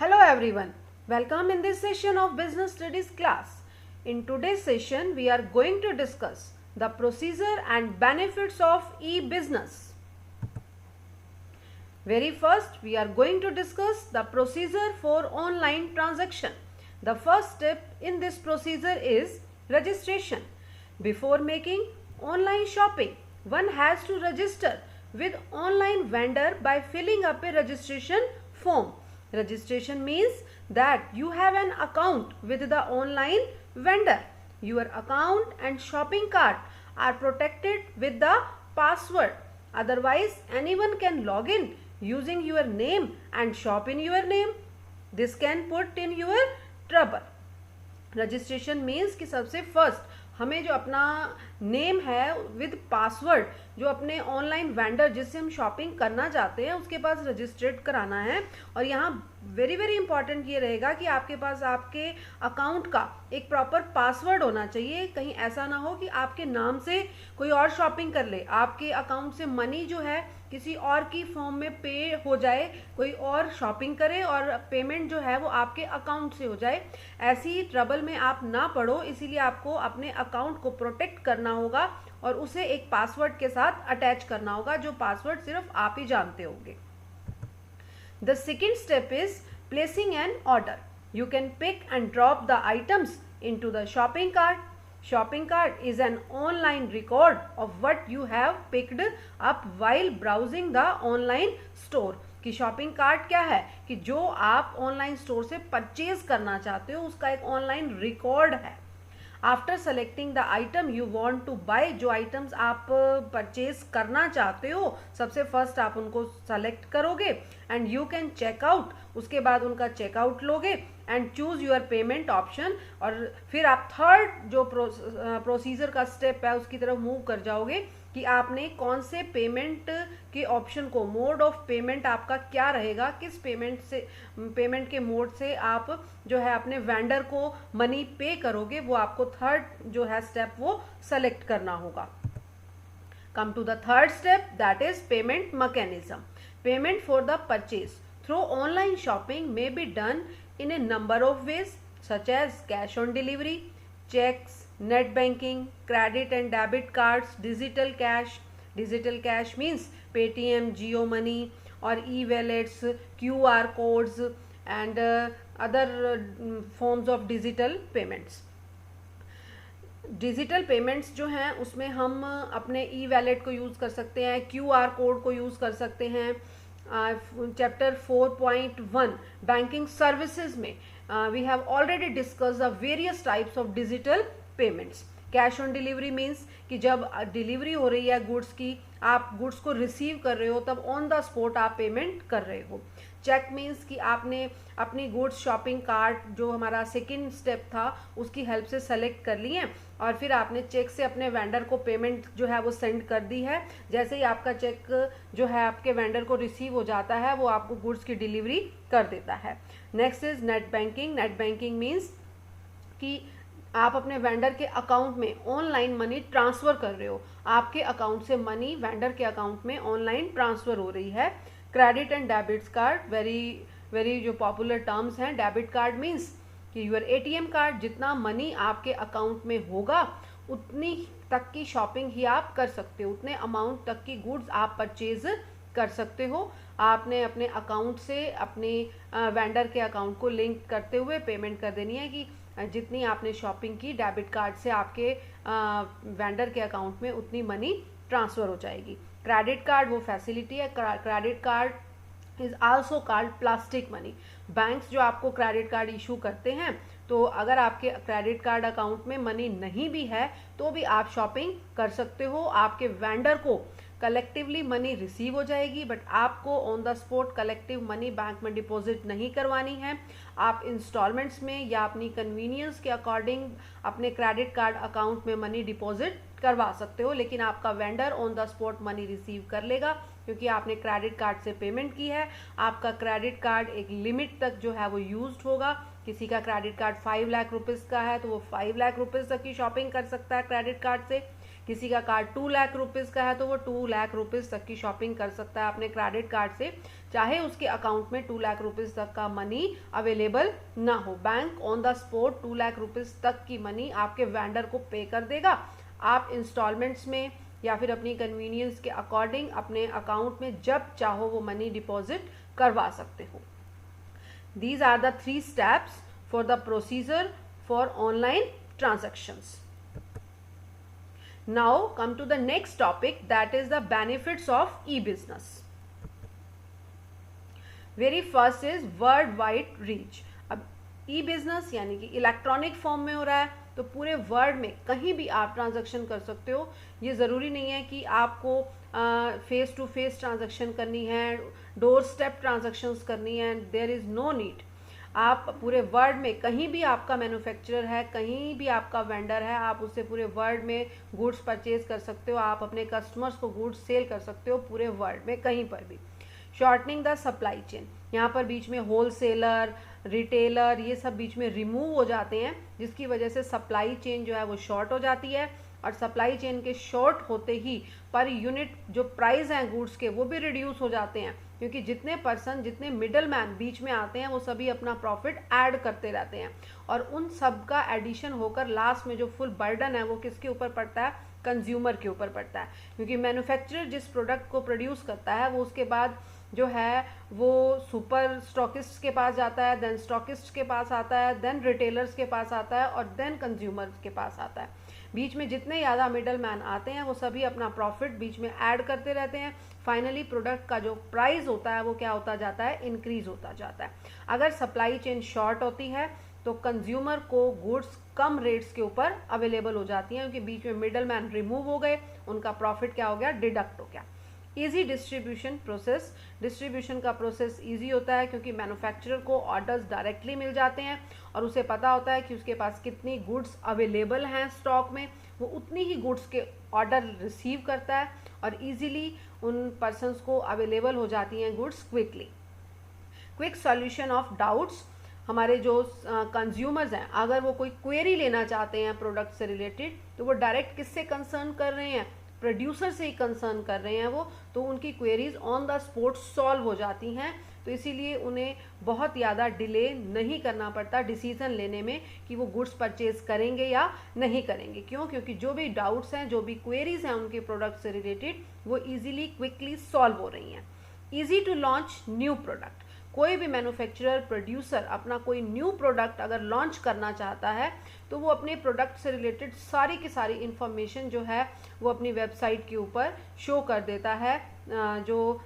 Hello everyone, welcome in this session of Business Studies class. In today's session, we are going to discuss the procedure and benefits of e-business. Very first, we are going to discuss the procedure for online transaction. The first step in this procedure is registration. Before making online shopping, one has to register with online vendor by filling up a registration form. Registration means that you have an account with the online vendor. Your account and shopping cart are protected with the password. Otherwise, anyone can log in using your name and shop in your name. This can put in your trouble. Registration means कि सबसे first हमें जो अपना name है with password जो अपने online vendor जिससे हम शॉपिंग करना चाहते हैं उसके पास रजिस्ट्रेट कराना है। और यहाँ वेरी वेरी इंपॉर्टेंट ये रहेगा कि आपके पास आपके अकाउंट का एक प्रॉपर पासवर्ड होना चाहिए। कहीं ऐसा ना हो कि आपके नाम से कोई और शॉपिंग कर ले, आपके अकाउंट से मनी जो है किसी और की फॉर्म में पे हो जाए, कोई और शॉपिंग करे और पेमेंट जो है वो आपके अकाउंट से हो जाए। ऐसी ट्रबल में आप ना पड़ो, इसीलिए आपको अपने अकाउंट को प्रोटेक्ट करना होगा और उसे एक पासवर्ड के साथ अटैच करना होगा जो पासवर्ड सिर्फ आप ही जानते होंगे। The second step is placing an order. You can pick and drop the items into the shopping cart. Shopping cart is an online record of what you have picked up while browsing the online store. कि shopping cart क्या है कि जो आप online store से purchase करना चाहते हो उसका एक ऑनलाइन रिकॉर्ड है। After selecting the item you want to buy, जो आइटम्स आप परचेज करना चाहते हो सबसे फर्स्ट आप उनको सेलेक्ट करोगे एंड यू कैन चेकआउट, उसके बाद उनका चेकआउट लोगे and choose your payment option. और फिर आप थर्ड जो प्रोसीजर का स्टेप है उसकी तरफ मूव कर जाओगे कि आपने कौन से पेमेंट के ऑप्शन को, मोड ऑफ पेमेंट आपका क्या रहेगा, किस पेमेंट के मोड से आप जो है अपने वेंडर को मनी पे करोगे, वो आपको थर्ड जो है स्टेप वो सेलेक्ट करना होगा। Come to the third step, that is payment mechanism. Payment for the purchase through online shopping may be done in a number of ways such as cash on delivery, checks, net banking, credit and debit cards, digital cash. Digital cash means Paytm, Jio Money or e-wallets, QR codes and other forms of digital payments. Digital payments जो हैं उसमें हम अपने ई wallet को use कर सकते हैं, QR code को यूज़ कर सकते हैं। चैप्टर 4.1 बैंकिंग सर्विसेज में we have already discuss the various types of digital payments. Cash on delivery means कि जब डिलीवरी हो रही है गुड्स की, आप गुड्स को रिसीव कर रहे हो तब ऑन द स्पॉट आप पेमेंट कर रहे हो। चेक मीन्स कि आपने अपनी गुड्स शॉपिंग कार्ट जो हमारा सेकंड स्टेप था उसकी हेल्प से सेलेक्ट कर लिए और फिर आपने चेक से अपने वेंडर को पेमेंट जो है वो सेंड कर दी है। जैसे ही आपका चेक जो है आपके वेंडर को रिसीव हो जाता है वो आपको गुड्स की डिलीवरी कर देता है। Next is net banking. Net banking means कि आप अपने वेंडर के अकाउंट में ऑनलाइन मनी ट्रांसफ़र कर रहे हो, आपके अकाउंट से मनी वेंडर के अकाउंट में ऑनलाइन ट्रांसफ़र हो रही है। Credit and debit card, very जो पॉपुलर टर्म्स हैं। डेबिट कार्ड मीन्स कि यूर ATM कार्ड, जितना मनी आपके अकाउंट में होगा उतनी तक की शॉपिंग ही आप कर सकते हो, उतने अमाउंट तक की गुड्स आप परचेज कर सकते हो। आपने अपने अकाउंट से अपने वेंडर के अकाउंट को लिंक करते हुए पेमेंट कर देनी है कि जितनी आपने शॉपिंग की डेबिट कार्ड से आपके वेंडर के अकाउंट में उतनी मनी ट्रांसफ़र हो जाएगी। क्रेडिट कार्ड वो फैसिलिटी है। Credit card is also called plastic money. Banks जो आपको क्रेडिट कार्ड इशू करते हैं तो अगर आपके क्रेडिट कार्ड अकाउंट में मनी नहीं भी है तो भी आप शॉपिंग कर सकते हो। आपके वेंडर को कलेक्टिवली मनी रिसीव हो जाएगी बट आपको on the spot collective money bank में डिपॉजिट नहीं करवानी है। आप इंस्टॉलमेंट्स में या अपनी कन्वीनियंस के अकॉर्डिंग अपने क्रेडिट कार्ड अकाउंट में मनी डिपॉजिट करवा सकते हो, लेकिन आपका vendor on the spot money receive कर लेगा क्योंकि आपने क्रेडिट कार्ड से पेमेंट की है। आपका क्रेडिट कार्ड एक लिमिट तक जो है वो यूज्ड होगा। किसी का क्रेडिट कार्ड 5 लाख रुपीज़ का है तो वो 5 लाख रुपीज़ तक की शॉपिंग कर सकता है क्रेडिट कार्ड से। किसी का कार्ड 2 लाख रुपीज़ का है तो वो 2 लाख रुपीज़ तक की शॉपिंग कर सकता है अपने क्रेडिट कार्ड से, चाहे उसके अकाउंट में 2 लाख रुपीज़ तक का मनी अवेलेबल ना हो। Bank on the spot 2 lakh rupees तक की मनी आपके वेंडर को पे कर देगा। आप इंस्टॉलमेंट्स में या फिर अपनी कन्वीनियंस के अकॉर्डिंग अपने अकाउंट में जब चाहो वो मनी डिपॉजिट करवा सकते हो। These are the 3 steps for the procedure for online transactions. Now come to the next topic, that is the benefits of e-business. Very first is worldwide reach. अब e-business यानी कि इलेक्ट्रॉनिक फॉर्म में हो रहा है तो पूरे वर्ल्ड में कहीं भी आप ट्रांजैक्शन कर सकते हो। ये ज़रूरी नहीं है कि आपको फेस टू फेस ट्रांजैक्शन करनी है, डोर स्टेप ट्रांजैक्शंस करनी है, देयर इज़ नो नीड। आप पूरे वर्ल्ड में कहीं भी आपका मैन्युफैक्चरर है, कहीं भी आपका वेंडर है, आप उससे पूरे वर्ल्ड में गुड्स परचेज कर सकते हो, आप अपने कस्टमर्स को गुड्स सेल कर सकते हो पूरे वर्ल्ड में कहीं पर भी। शॉर्टनिंग द सप्लाई चेन, यहाँ पर बीच में होलसेलर, रिटेलर, ये सब बीच में रिमूव हो जाते हैं, जिसकी वजह से सप्लाई चेन जो है वो शॉर्ट हो जाती है। और सप्लाई चेन के शॉर्ट होते ही पर यूनिट जो प्राइस हैं गुड्स के वो भी रिड्यूस हो जाते हैं, क्योंकि जितने पर्सन, जितने मिडल मैन बीच में आते हैं वो सभी अपना प्रॉफिट ऐड करते रहते हैं और उन सब का एडिशन होकर लास्ट में जो फुल बर्डन है वो किसके ऊपर पड़ता है? कंज्यूमर के ऊपर पड़ता है। क्योंकि मैन्युफैक्चरर जिस प्रोडक्ट को प्रोड्यूस करता है वो उसके बाद जो है वो सुपर स्टॉकिस्ट के पास जाता है, देन स्टॉकिस्ट के पास आता है, देन रिटेलर्स के पास आता है और देन कंज्यूमर्स के पास आता है। बीच में जितने ज़्यादा मिडल मैन आते हैं वो सभी अपना प्रॉफिट बीच में ऐड करते रहते हैं। फाइनली प्रोडक्ट का जो प्राइस होता है वो क्या होता जाता है? इंक्रीज होता जाता है। अगर सप्लाई चेन शॉर्ट होती है तो कंज्यूमर को गुड्स कम रेट्स के ऊपर अवेलेबल हो जाती हैं, क्योंकि बीच में मिडल मैन रिमूव हो गए, उनका प्रॉफिट क्या हो गया? डिडक्ट हो गया। ईजी डिस्ट्रीब्यूशन प्रोसेस, डिस्ट्रीब्यूशन का प्रोसेस ईजी होता है क्योंकि मैन्युफैक्चरर को ऑर्डर्स डायरेक्टली मिल जाते हैं और उसे पता होता है कि उसके पास कितनी गुड्स अवेलेबल हैं स्टॉक में, वो उतनी ही गुड्स के ऑर्डर रिसीव करता है और इजीली उन पर्सन्स को अवेलेबल हो जाती हैं goods quickly. Quick solution of doubts, हमारे जो कंज्यूमर्स हैं अगर वो कोई क्वेरी लेना चाहते हैं प्रोडक्ट से रिलेटेड तो वो डायरेक्ट किससे कंसर्न कर रहे हैं? प्रोड्यूसर से ही कंसर्न कर रहे हैं वो, तो उनकी queries on the spot solve हो जाती हैं। तो इसीलिए उन्हें बहुत ज़्यादा डिले नहीं करना पड़ता डिसीजन लेने में कि वो गुड्स परचेज करेंगे या नहीं करेंगे। क्यों? क्योंकि जो भी डाउट्स हैं, जो भी क्वेरीज हैं उनके प्रोडक्ट से रिलेटेड वो इजीली क्विकली सॉल्व हो रही हैं। Easy to launch new product, कोई भी मैन्युफैक्चरर प्रोड्यूसर अपना कोई न्यू प्रोडक्ट अगर लॉन्च करना चाहता है तो वो अपने प्रोडक्ट से रिलेटेड सारी की सारी इन्फॉर्मेशन जो है वो अपनी वेबसाइट के ऊपर शो कर देता है, जो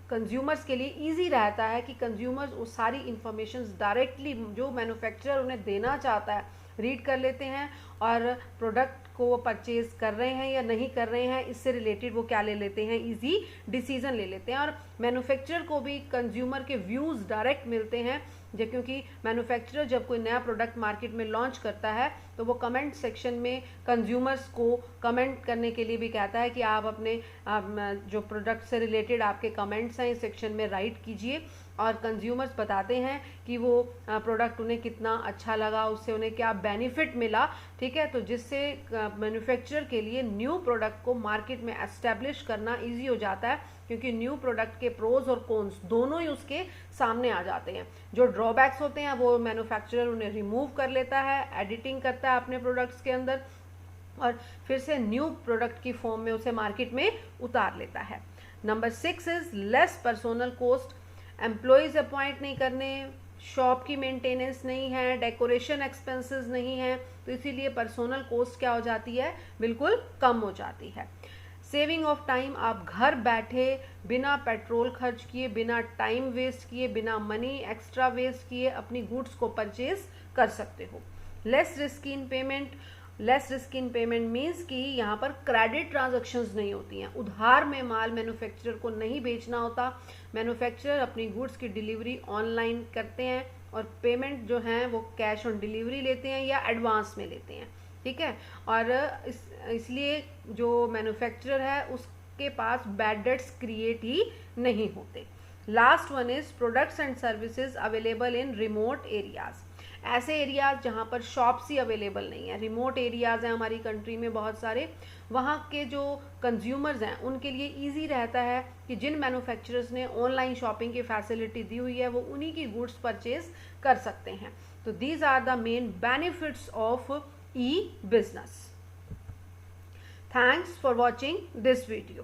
कंज्यूमर्स के लिए इजी रहता है कि कंज्यूमर्स वो सारी इन्फॉर्मेशन डायरेक्टली जो मैन्युफैक्चरर उन्हें देना चाहता है रीड कर लेते हैं और प्रोडक्ट को वो परचेज कर रहे हैं या नहीं कर रहे हैं इससे रिलेटेड वो क्या ले लेते हैं? इजी डिसीजन ले लेते हैं। और मैन्युफैक्चरर को भी कंज्यूमर के व्यूज़ डायरेक्ट मिलते हैं, क्योंकि मैन्युफैक्चरर जब कोई नया प्रोडक्ट मार्केट में लॉन्च करता है तो वो कमेंट सेक्शन में कंज्यूमर्स को कमेंट करने के लिए भी कहता है कि आप अपने जो प्रोडक्ट से रिलेटेड आपके कमेंट्स हैं इस सेक्शन में राइट कीजिए, और कंज्यूमर्स बताते हैं कि वो प्रोडक्ट उन्हें कितना अच्छा लगा, उससे उन्हें क्या बेनिफिट मिला। ठीक है, तो जिससे मैन्युफैक्चरर के लिए न्यू प्रोडक्ट को मार्केट में एस्टेब्लिश करना इजी हो जाता है, क्योंकि न्यू प्रोडक्ट के प्रोज और कॉन्स दोनों ही उसके सामने आ जाते हैं। जो ड्रॉबैक्स होते हैं वो मैन्युफैक्चरर उन्हें रिमूव कर लेता है, एडिटिंग करता है अपने प्रोडक्ट्स के अंदर और फिर से न्यू प्रोडक्ट की फॉर्म में उसे मार्केट में उतार लेता है। Number 6 is less personal cost, employees appoint नहीं करने, शॉप की मेंटेनेंस नहीं है, डेकोरेशन एक्सपेंसेस नहीं है, तो इसीलिए पर्सनल कॉस्ट क्या हो जाती है? बिल्कुल कम हो जाती है। सेविंग ऑफ टाइम, आप घर बैठे बिना पेट्रोल खर्च किए, बिना टाइम वेस्ट किए, बिना मनी एक्स्ट्रा वेस्ट किए अपनी गुड्स को परचेज कर सकते हो। Less risk in payment, less risk in payment means कि यहाँ पर क्रेडिट ट्रांजैक्शंस नहीं होती हैं, उधार में माल मैन्युफैक्चरर को नहीं बेचना होता। मैन्युफैक्चरर अपनी गुड्स की डिलीवरी ऑनलाइन करते हैं और पेमेंट जो है वो कैश ऑन डिलीवरी लेते हैं या एडवांस में लेते हैं। ठीक है, और इसलिए जो मैन्युफैक्चरर है उसके पास बैड डेट्स क्रिएट ही नहीं होते। Last one is products and services available in remote areas, ऐसे एरियाज़ जहाँ पर शॉप्स ही अवेलेबल नहीं है, रिमोट एरियाज़ हैं हमारी कंट्री में बहुत सारे, वहाँ के जो कंज्यूमर्स हैं उनके लिए ईजी रहता है कि जिन मैन्युफैक्चरर्स ने ऑनलाइन शॉपिंग की फैसिलिटी दी हुई है वो उन्हीं की गुड्स परचेज कर सकते हैं। तो these are the main benefits of e business. Thanks for watching this video.